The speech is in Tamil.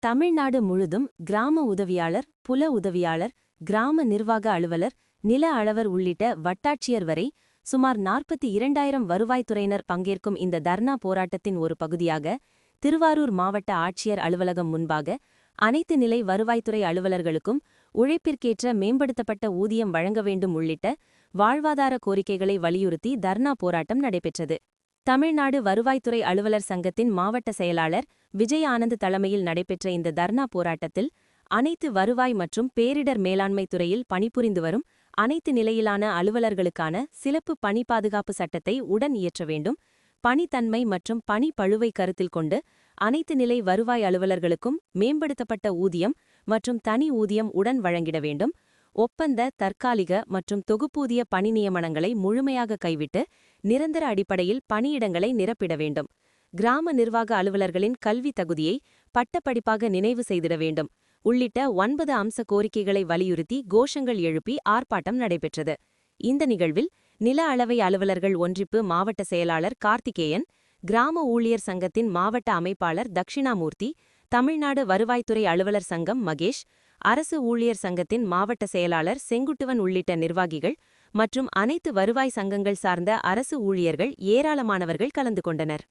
தமிழ்நாடு முழுதும் கிராம உதவியாளர், புல உதவியாளர், கிராம நிர்வாக அலுவலர், நில அளவர் உள்ளிட்ட வட்டாட்சியர் வரை சுமார் 42,000 வருவாய்த்துறையினர் பங்கேற்கும் இந்த தர்ணா போராட்டத்தின் ஒரு பகுதியாக திருவாரூர் மாவட்ட ஆட்சியர் அலுவலகம் முன்பாக அனைத்து நிலை வருவாய்த்துறை அலுவலர்களுக்கும் உழைப்பிற்கேற்ற மேம்படுத்தப்பட்ட ஊதியம் வழங்க வேண்டும் உள்ளிட்ட வாழ்வாதார கோரிக்கைகளை வலியுறுத்தி தர்ணா போராட்டம் நடைபெற்றது. தமிழ்நாடு வருவாய்த்துறை அலுவலர் சங்கத்தின் மாவட்ட செயலாளர் விஜய் ஆனந்த் தலைமையில் நடைபெற்ற இந்த தர்ணா போராட்டத்தில் அனைத்து வருவாய் மற்றும் பேரிடர் மேலாண்மை துறையில் பணிபுரிந்து வரும் அனைத்து நிலையிலான அலுவலர்களுக்கான சிறப்பு பணி பாதுகாப்பு சட்டத்தை உடன் இயற்ற வேண்டும், பணித்தன்மை மற்றும் பணி பளுவை கருத்தில் கொண்டு அனைத்து நிலை வருவாய் அலுவலர்களுக்கும் மேம்படுத்தப்பட்ட ஊதியம் மற்றும் தனி ஊதியம் உடன் வழங்கிட வேண்டும், ஒப்பந்த, தற்காலிக மற்றும் தொகுப்பூதிய பணி நியமனங்களை முழுமையாக கைவிட்டு நிரந்தர அடிப்படையில் பணியிடங்களை நிரப்பிட வேண்டும், கிராம நிர்வாக அலுவலர்களின் கல்வி தகுதியை பட்டப்படிப்பாக நினைவு செய்திட வேண்டும் உள்ளிட்ட 9 அம்ச கோரிக்கைகளை வலியுறுத்தி கோஷங்கள் எழுப்பி ஆர்ப்பாட்டம் நடைபெற்றது. இந்த நிகழ்வில் நில அளவை அலுவலர்கள் ஒன்றிப்பு மாவட்ட செயலாளர் கார்த்திகேயன், கிராம ஊழியர் சங்கத்தின் மாவட்ட அமைப்பாளர் தட்சிணாமூர்த்தி, தமிழ்நாடு வருவாய்த்துறை அலுவலர் சங்கம் மகேஷ், அரசு ஊழியர் சங்கத்தின் மாவட்ட செயலாளர் செங்குட்டுவன் உள்ளிட்ட நிர்வாகிகள் மற்றும் அனைத்து வருவாய் சங்கங்கள் சார்ந்த அரசு ஊழியர்கள் ஏராளமானவர்கள் கலந்து கொண்டனர்.